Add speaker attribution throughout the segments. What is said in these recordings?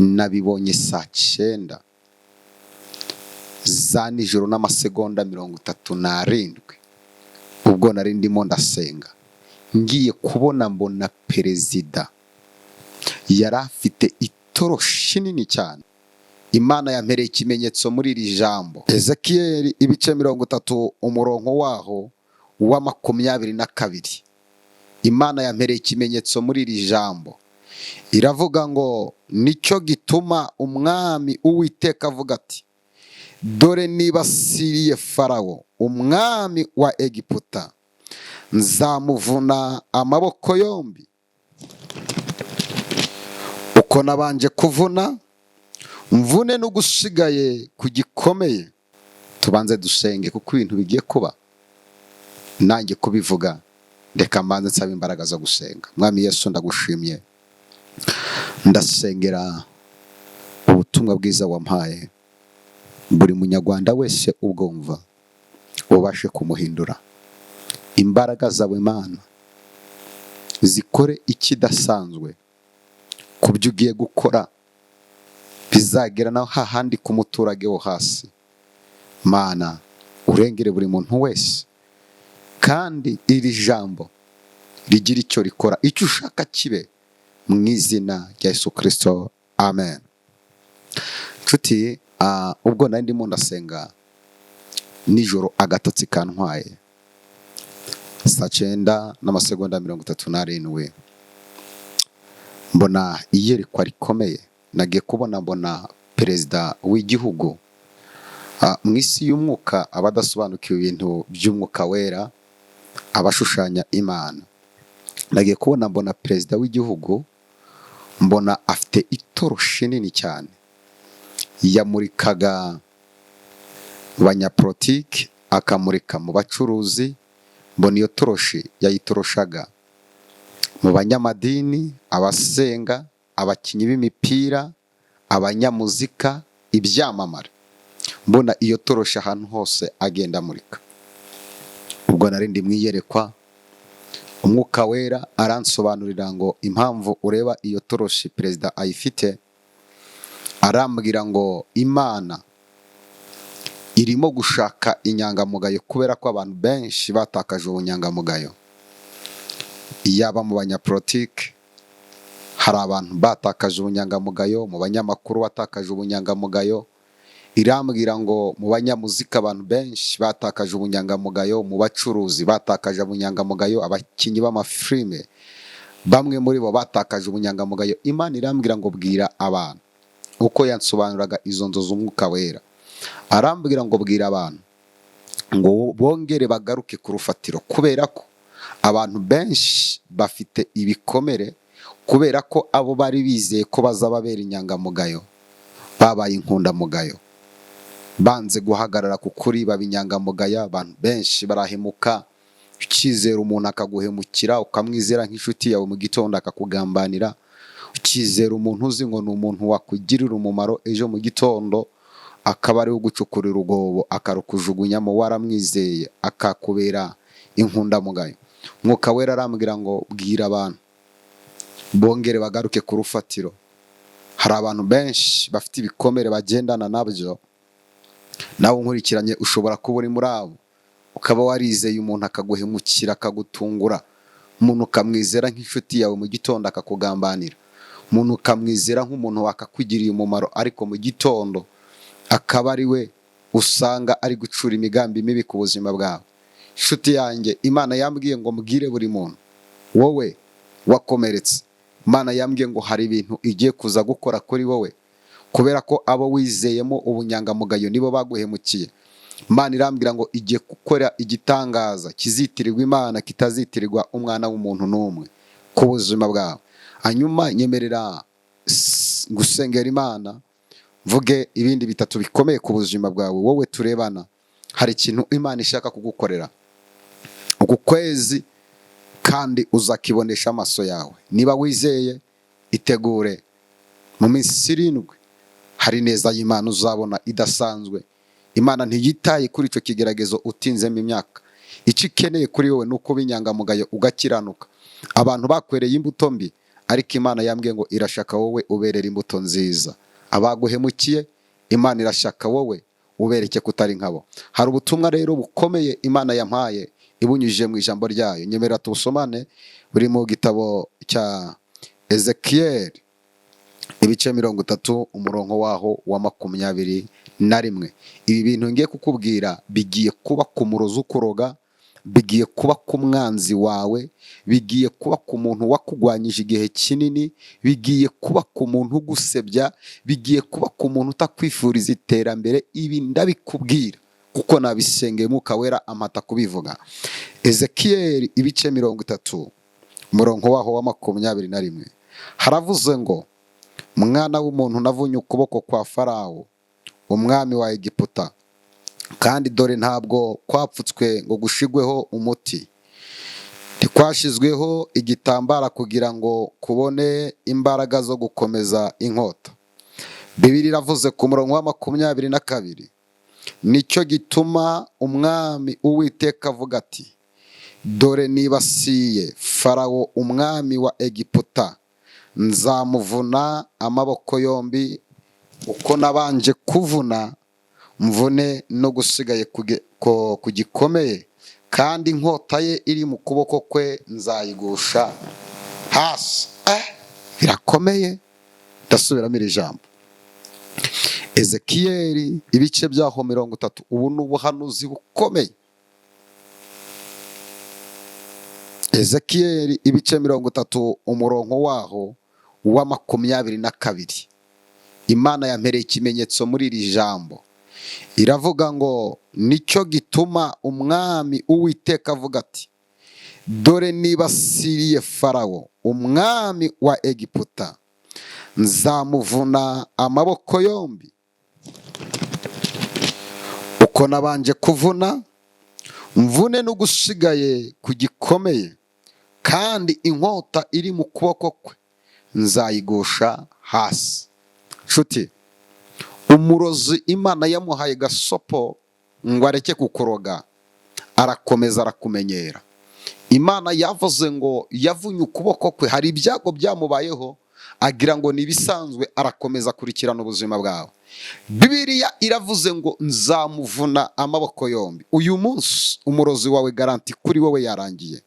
Speaker 1: nabibonye saa 9 za nijoro n'amasegonda 37 ubwo nari ndimo ndasenga, ngiye kubona mbona perezida yari afite itoroshi nini cyane. Imana yampereye ikimenyetso muri iri jambo Ezekiyeli ibice 30 umurongo waho wa 22. Imana yampereye ikimenyetso muri iri jambo, iravuga ngo nicyo gituma umwami Uwiteka avuga ati, dore nibasiriye Farawo umwami wa Egiputa, nzamuvuna amaboko yombi uko nabanje kuvuna, mvune n'ugusigaye kugikomeye. Tubanze dusenge kuko ibintu bigiye kuba, nanjye kubivuga reka mbanze nsaba imbaraga zo gusenga. Mwami Yesu ndagushimye, ndasengera ubutumwa bwiza wampaye buri munyarwanda wese ubwumva, ubashe kumuhindura. Imbaraga zawe Mana zikore ikidasanzwe ku byo ugiye gukora, bizagera naho hahandi ku muturage wo hasi. Mana urengere buri muntu wese, kandi iri jambo rigira icyo rikora, icyo ushaka kibe, mu izina rya Yesu Kristo, amen. Nshuti, ubwo nari ndimo ndasenga nijoro agatotsi kantwaye saa 9 n'amasegonda 37, mbona iyerekwa rikomeye. Nagiye kubona mbona perezida w'igihugu. Mu isi y'umwuka abadasobanukiwe ibintu by'umwuka wera, abashushanya Imana, nagiye kubona mbona perezida w'igihugu, mbona afite itoroshi nini cyane, yamurikaga mu banyapolitiki, akamurika mu bacuruzi. Mbona iyo toroshi yayitoroshaga mu banyamadini, abasenga, abakinnyi b'imipira, abanyamuzika, ibyamamare. Mbona iyo toroshi ahantu hose agenda amurika. Ubwo nari ndi mwiyerekwa, umwuka wera aransobanurira ngo impamvu ureba iyo toroshi perezida ayifite, arambwira ngo Imana irimo gushaka inyangamugayo, kubera ko abantu benshi batakaje ubunyangamugayo. Yaba mu banyapolitiki hari abantu batakaje ubunyangamugayo, mu banyamakuru batakaje ubunyangamugayo. Irambwira ngo mu banyamuzika abantu benshi batakaje ubunyangamugayo, mu bacuruzi batakaje ubunyangamugayo, abakinnyi b'amafilime bamwe muri bo batakaje ubunyangamugayo. Imana irambwira ngo bwira abantu, uko yansobanuraga izo nzozi umwuka wera, arambwira ngo bwira abantu ngo bongere bagaruke ku rufatiro, kubera ko abantu benshi bafite ibikomere, kubera ko abo bari bizeye ko bazababera inyangamugayo babaye inkundamugayo, banze guhagarara ku kuri baba inyangamugayo. Abantu benshi barahemuka, ukizera umuntu akaguhemukira, ukamwizera nk'inshuti yawe, mu gitondo akakugambanira. Ukizera umuntu uzi ngo ni umuntu wakugirira umumaro, ejo mu gitondo akaba ari ugucukurira urwobo akarukujugunyamo, waramwizeye akakubera inkundamugayo. Mwuka wera arambwira ngo bwira abantu bongere bagaruke ku rufatiro. Hari abantu benshi bafite ibikomere bagendana nabyo, nawe unkurikiranye ushobora kuba uri muri abo, ukaba warizeye umuntu akaguhemukira, akagutungura. Umuntu ukamwizera nk'inshuti yawe, mu gitondo akakugambanira. Umuntu ukamwizera nk'umuntu wakakugiriye umumaro, ariko mu gitondo akaba ari we usanga ari gucura imigambi mibi ku buzima bwawe. Inshuti yanjye, Imana yambwiye ngo mbwire buri muntu, wowe wakomeretse, Imana yambwiye ngo hari ibintu igiye kuza gukora kuri wowe, kubera ko abo wizeyemo ubunyangamugayo nibo baguhemukiye. Imana irambwira ngo igiye gukora igitangaza kizitirirwa Imana, kitazitirirwa umwana w'umuntu n'umwe ku buzima bwawe. Hanyuma nyemerera gusengera Imana, mvuge ibindi bitatu bikomeye ku buzima bwawe. Wowe turebana, hari ikintu Imana ishaka kugukorera uku kwezi, kandi uzakibonesha amaso yawe. Niba wizeye, itegure mu minsi 7 hari neza y'Imana uzabona idasanzwe. Imana ntiyitaye kuri icyo kigeragezo utinzemo imyaka. Icyo ikeneye kuri wowe nuko binyangamugayo ugakiranuka. Abantu bakwereye imbuto mbi, ariko Imana yambwiye ngo irashaka wowe uberera imbuto nziza. Abaguhemukiye Imana irashaka wowe ubereke kutari nkabo. Hari ubutumwa rero bukomeye Imana yampaye ibunyujije mu ijambo ryayo. Nyemera tubusomane, buri mu gitabo cya Ezekiel ibice 30 umurongo waho wa 21. Ibi bintu ngiye kukubwira bigiye kuba ku murozi ukuroga, bigiye kuba ku mwanzi wawe, bigiye kuba ku muntu wakugwanyije igihe kinini, bigiye kuba ku muntu ugusebya, bigiye kuba ku muntu utakwifuriza iterambere. Ibi ndabikubwira kuko nabisengeye Mwuka Wera amata kubivuga. Ezekiel ibice 30 umurongo waho wa 21 haravuze ngo, mwana w'umuntu, navunye ukuboko kwa Farawo umwami wa Egiputa, kandi dore ntabwo kwapfutswe ngo gushigweho umuti, ntikwashizweho igitambara kugira ngo kubone imbaraga zo gukomeza inkota. Bibiri iravuze ku murongo wa 22, nicyo gituma umwami Uwiteka avuga ati, dore nibasiye Farawo umwami wa Egiputa, nzamuvuna amaboko yombi, uko nabanje kuvuna mvune no gusigaye kugikomeye, kandi inkota ye iri mu kuboko kwe nzayigusha hasi. Birakomeye. Ndasubiramo iri jambo. Ezekiel ibice byaho 30. Ubu ni ubuhanuzi bukomeye. Ezekiel ibice 30 umurongo waho wa 22. Imana yampereye ikimenyetso muri iri jambo. Iravuga ngo, nicyo gituma umwami Uwiteka avuga ati, dore nibasiriye Farawo umwami wa Egiputa, nzamuvuna amaboko yombi, uko nabanje kuvuna mvune n'ugusigaye kugikomeye, kandi inkota iri mu kuboko kwe nzayigusha hasi. Nshuti, umurozi Imana yamuhaye gasopo ngo areke kukuroga, arakomeza arakumenyera. Imana yavuze ngo yavunye ukuboko kwe, hari ibyago byamubayeho agira ngo nibisanzwe, arakomeza kurikirana ubuzima bwawe. Bibiliya iravuze ngo nzamuvuna amaboko yombi. Uyu munsi umurozi wawe garanti kuri wowe yarangiye.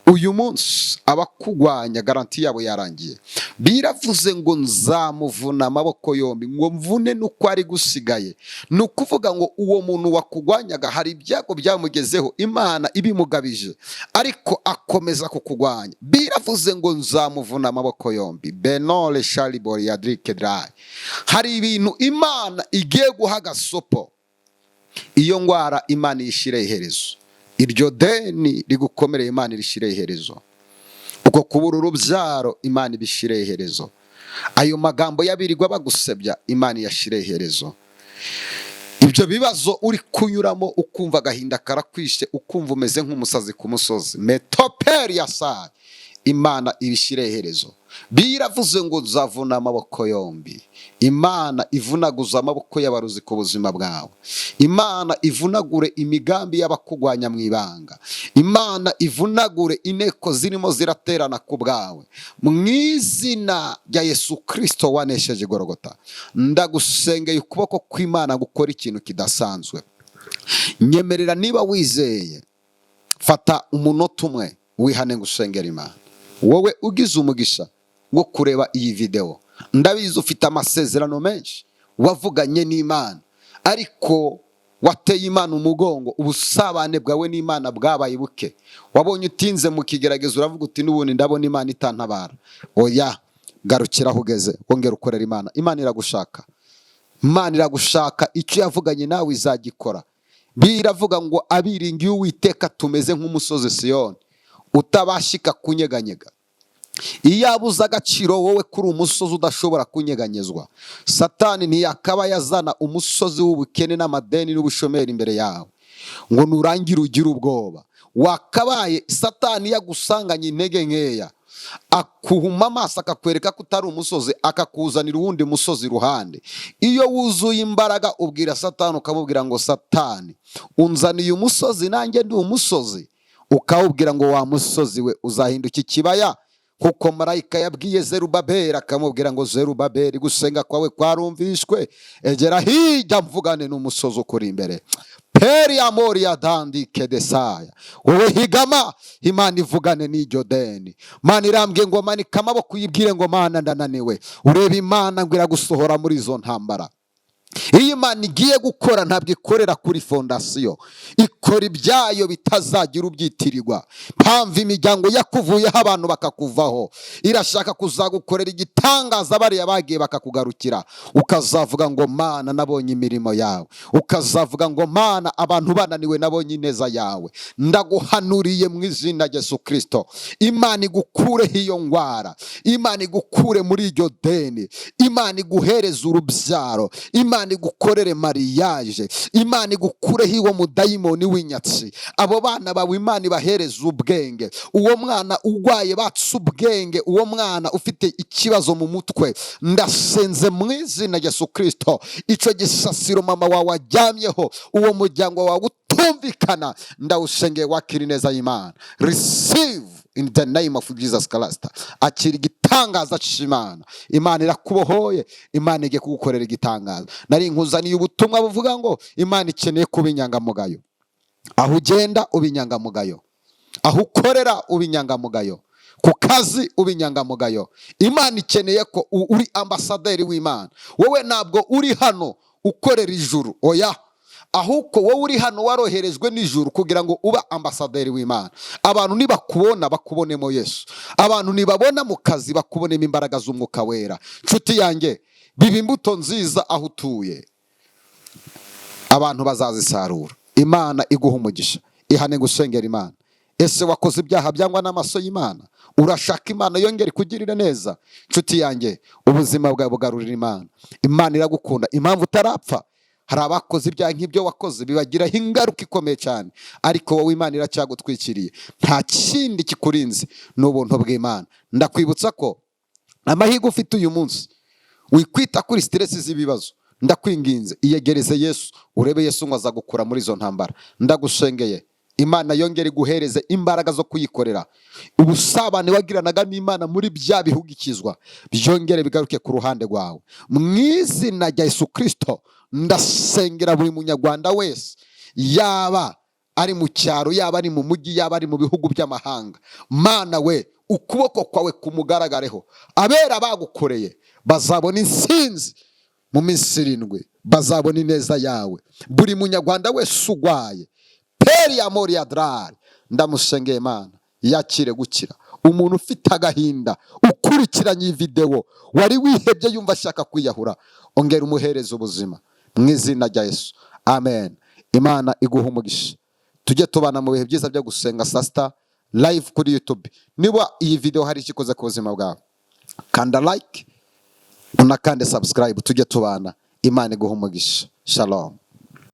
Speaker 1: Uyu munsi abakugwanya garanti yabo yarangiye. Biravuze ngo nzamuvuna amaboko yombi, ngo mvune nuko ari gusigaye. Nukuvuga ngo uwo muntu wakugwanyaga hari ibyago byamugezeho, Imana ibimugabije, ariko akomeza kukugwanya. Biravuze ngo nzamuvuna amaboko yombi. Benole Shalibori Yadrike Dry. Hari ibintu Imana igiye guha gasopo. Iyo ngwara Imana yishire iherezo. Iryo deni rigukomereye Imana irishire iherezo. Uko kubura urubyaro Imana ibishire iherezo. Ayo magambo yabirirwa bagusebya Imana yashire iherezo. Ibyo bibazo uri kunyuramo ukumva agahinda karakwishe, ukumva umeze nk'umusazi ku musozi, metoperi yasaye, Imana ibishire iherezo. Biravuze ngo nzavuna amaboko yombi. Imana ivunaguza amaboko y'abarozi ku buzima bwawe. Imana ivunagure imigambi y'abakugwanya mu ibanga. Imana ivunagure inteko zirimo ziraterana ku bwawe. Mu izina rya Yesu Kristo wanesheje Golgotha, ndagusengeye ukuboko kw'Imana gukora ikintu kidasanzwe. Nyemerera niba wizeye, fata umunota umwe wihane ngusengera Imana. Wowe ugize umugisha wo kureba iyi video, ndabizi ufite amasezerano menshi wavuganye n'Imana, ariko wateye Imana umugongo, ubusabane bwawe n'Imana bwabaye buke. Wabonye utinze mu kigeragezo, uravuga uti n'ubundi ndabona Imana itantabara. Oya, garukira aho ugeze, wongera ukorera Imana. Imana iragushaka. Imana iragushaka, icyo yavuganye nawe izagikora. Biravuga ngo abiringiye Uwiteka tumeze nk'umusozi Siyoni utabashika kunyeganyega. Iyo abuze agaciro wowe kuri umusozi udashobora kunyeganyezwa, Satani ntiyakaba yazana umusozi w'ubukene n'amadeni n'ubushomeri imbere yawe ngo nurangire ugire ubwoba. Wakabaye Satani yagusanganye intege nkeya, akuhuma amaso akakwereka ko utari umusozi, akakuzanira uwundi musozi iruhande. Iyo wuzuye imbaraga ubwira Satani, ukamubwira ngo Satani, unzaniye umusozi nanjye ndi umusozi, ukawubwira ngo wa musozi we uzahinduka ikibaya, kuko marayika yabwiye Zerubabeli akamubwira ngo Zerubabeli, gusenga kwawe kwarumvishwe, egera hirya mvugane n'umusozi ukuri imbere. Peri amori ya dandi kedesaya, wowe higama Imana ivugane n'iryo deni. Mana irambwiye ngo manika amaboko uyibwire ngo Mana ndananiwe. Urebe Imana ngo iragusohora muri izo ntambara. Iyi Imana igiye gukora ntabwo ikorera kuri fondasiyo, ikora ibyayo bitazagira ubyitirirwa. Mpamvu imiryango yakuvuyeho abantu bakakuvaho, irashaka kuzagukorera igitangaza bariya bagiye bakakugarukira, ukazavuga ngo Mana nabonye imirimo yawe, ukazavuga ngo Mana abantu bananiwe nabonye ineza yawe. Ndaguhanuriye mu izina rya Yesu Kristo, Imana igukureho iyo ndwara, Imana igukure muri iryo deni, Imana iguhereze urubyaro, Imana igukorere mariage, Imana igukureho iwo mudayimoni w'inyatsi. Abo bana bawe Imana ibahereze ubwenge, uwo mwana urwaye batse ubwenge, uwo mwana ufite ikibazo mu mutwe, ndasenze mu izina rya Yesu Kristo, icyo gisasiro mama wawe aryamyeho, uwo muryango wawe utumvikana, ndawusengeye wakira neza y'Imana. Receive in the name of Jesus Christ. Akira igitangaza cy'Imana. Imana irakubohoye, Imana igiye kugukorera igitangaza. Nari nkuzaniye ubutumwa buvuga ngo Imana ikeneye kuba inyangamugayo. Aho ugenda uba inyangamugayo, aho ukorera uba inyangamugayo, ku kazi uba inyangamugayo. Imana ikeneye ko uri ambasaderi w'Imana. Wowe ntabwo uri hano ukorera ijuru, oya, ahubwo wowe uri hano waroherejwe n'ijuru kugira ngo uba ambasaderi w'Imana. Abantu nibakubona bakubonemo Yesu, abantu nibabona mu kazi bakubonemo imbaraga z'umwuka wera. Nshuti yanjye, biba imbuto nziza aho utuye, abantu bazazisarura. Imana iguha umugisha, ihane gusengera Imana. Ese wakoze ibyaha byangwa n'amaso y'Imana? Urashaka Imana yongere kugirira neza? Nshuti yanjye, ubuzima bwawe bugarurira Imana. Imana iragukunda, impamvu utarapfa. Hari abakoze ibyaha nk'ibyo wakoze bibagiraho ingaruka ikomeye cyane, ariko wowe Imana iracyagutwikiriye. Nta kindi kikurinze, ni ubuntu bw'Imana. Ndakwibutsa ko amahirwe ufite uyu munsi, wikwita kuri stress z'ibibazo, ndakwinginze iyegereze Yesu, urebe Yesu ngo azagukura muri izo ntambara. Ndagusengeye Imana yongere guhereze imbaraga zo kuyikorera. Ubusabane wagiranaga n'Imana muri bya bihugikizwa byongere bigaruke ku ruhande rwawe. Mu izina rya Yesu Kristo ndasengera buri munyarwanda wese, yaba ari mu cyaro, yaba ari mu mujyi, yaba ari mu bihugu by'amahanga. Mana we, ukuboko kwawe kumugaragareho. Abera bagukoreye bazabona intsinzi mu minsi 7, bazabona ineza yawe. Buri munyarwanda wese ugwaye, Peri amori ya drari, ndamusengeye Mana yakire gukira. Umuntu ufite agahinda ukurikiranye iyi video, wari wihebye yumva ashaka kwiyahura, ongera umuhereze ubuzima mu izina rya Yesu. Amen. Imana iguha umugisha. Tujye tubana mu bihe byiza byo gusenga saa sita live kuri YouTube. Niba iyi video hari ikikoze ku buzima bwawe, kanda like unakande subscribe. Tujye tubana. Imana iguha umugisha. Shalom.